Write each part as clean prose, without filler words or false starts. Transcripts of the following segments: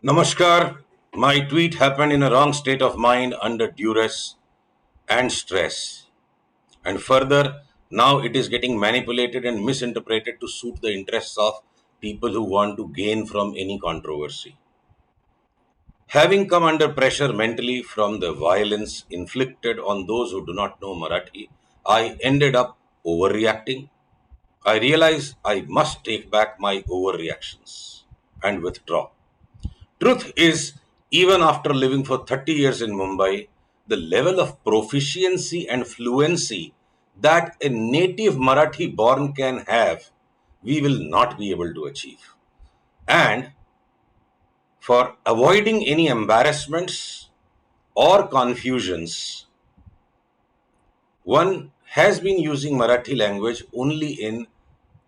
Namaskar. My tweet happened in a wrong state of mind under duress and stress. And further, now it is getting manipulated and misinterpreted to suit the interests of people who want to gain from any controversy. Having come under pressure mentally from the violence inflicted on those who do not know Marathi, I ended up overreacting. I realized I must take back my overreactions and withdraw. Truth is, even after living for 30 years in Mumbai, the level of proficiency and fluency that a native Marathi born can have, we will not be able to achieve. And for avoiding any embarrassments or confusions, one has been using Marathi language only in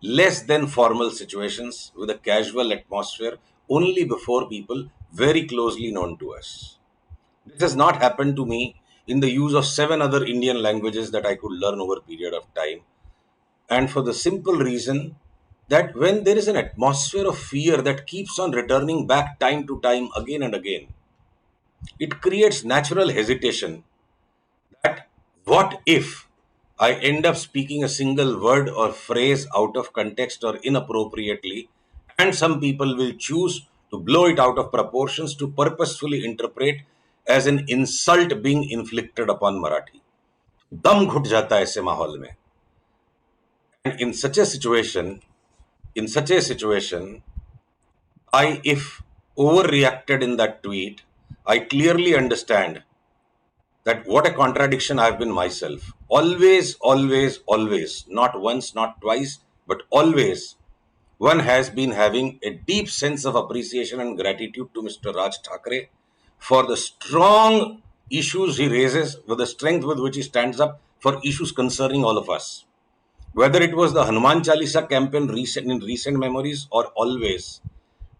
less than formal situations with a casual atmosphere only before people very closely known to us. This has not happened to me in the use of 7 other Indian languages that I could learn over a period of time. And for the simple reason that when there is an atmosphere of fear that keeps on returning back time to time again and again, it creates natural hesitation that what if I end up speaking a single word or phrase out of context or inappropriately, and some people will choose to blow it out of proportions to purposefully interpret as an insult being inflicted upon Marathi. दम घुट जाता है ऐसे माहौल में. And in such a situation, if overreacted in that tweet, I clearly understand that what a contradiction I've been myself. Always, always, always, not once, not twice, but always, one has been having a deep sense of appreciation and gratitude to Mr. Raj Thackeray for the strong issues he raises, with the strength with which he stands up for issues concerning all of us. Whether it was the Hanuman Chalisa campaign in recent memories or always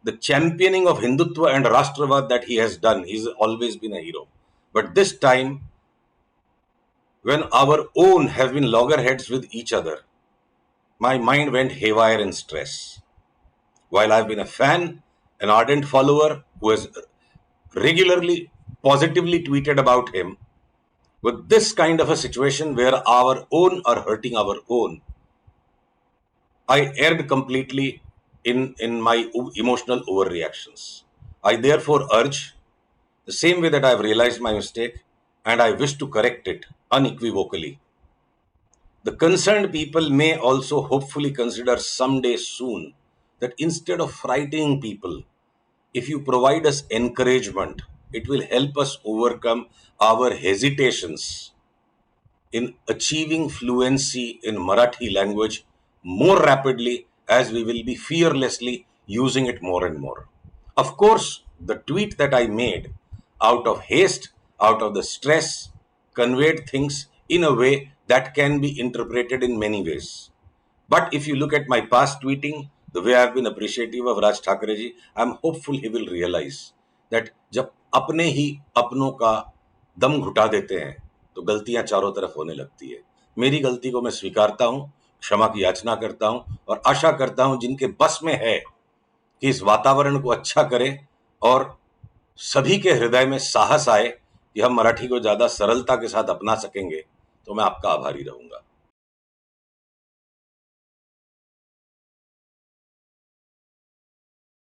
the championing of Hindutva and Rashtravad that he has done, he's always been a hero. But this time, when our own have been loggerheads with each other, my mind went haywire in stress. While I've been a fan, an ardent follower who has regularly positively tweeted about him, with this kind of a situation where our own are hurting our own, I erred completely in my emotional overreactions. I therefore urge, the same way that I have realized my mistake and I wish to correct it unequivocally, the concerned people may also hopefully consider someday soon that instead of frightening people, if you provide us encouragement, it will help us overcome our hesitations in achieving fluency in Marathi language more rapidly, as we will be fearlessly using it more and more. Of course, the tweet that I made out of haste, out of the stress, conveyed things in a way that can be interpreted in many ways. But if you look at my past tweeting, the way I've been appreciative of Raj Thackeray ji, I'm hopeful he will realize that जब अपने ही अपनों का दम घुटा देते हैं तो गलतियां चारों तरफ होने लगती है. मेरी गलती को मैं स्वीकारता हूं, क्षमा की याचना करता हूं और आशा करता हूं जिनके बस में है कि इस वातावरण को अच्छा करें और सभी के हृदय में साहस आए कि हम मराठी को ज्यादा सरलता के साथ अपना सकेंगे, तो मैं आपका आभारी रहूंगा.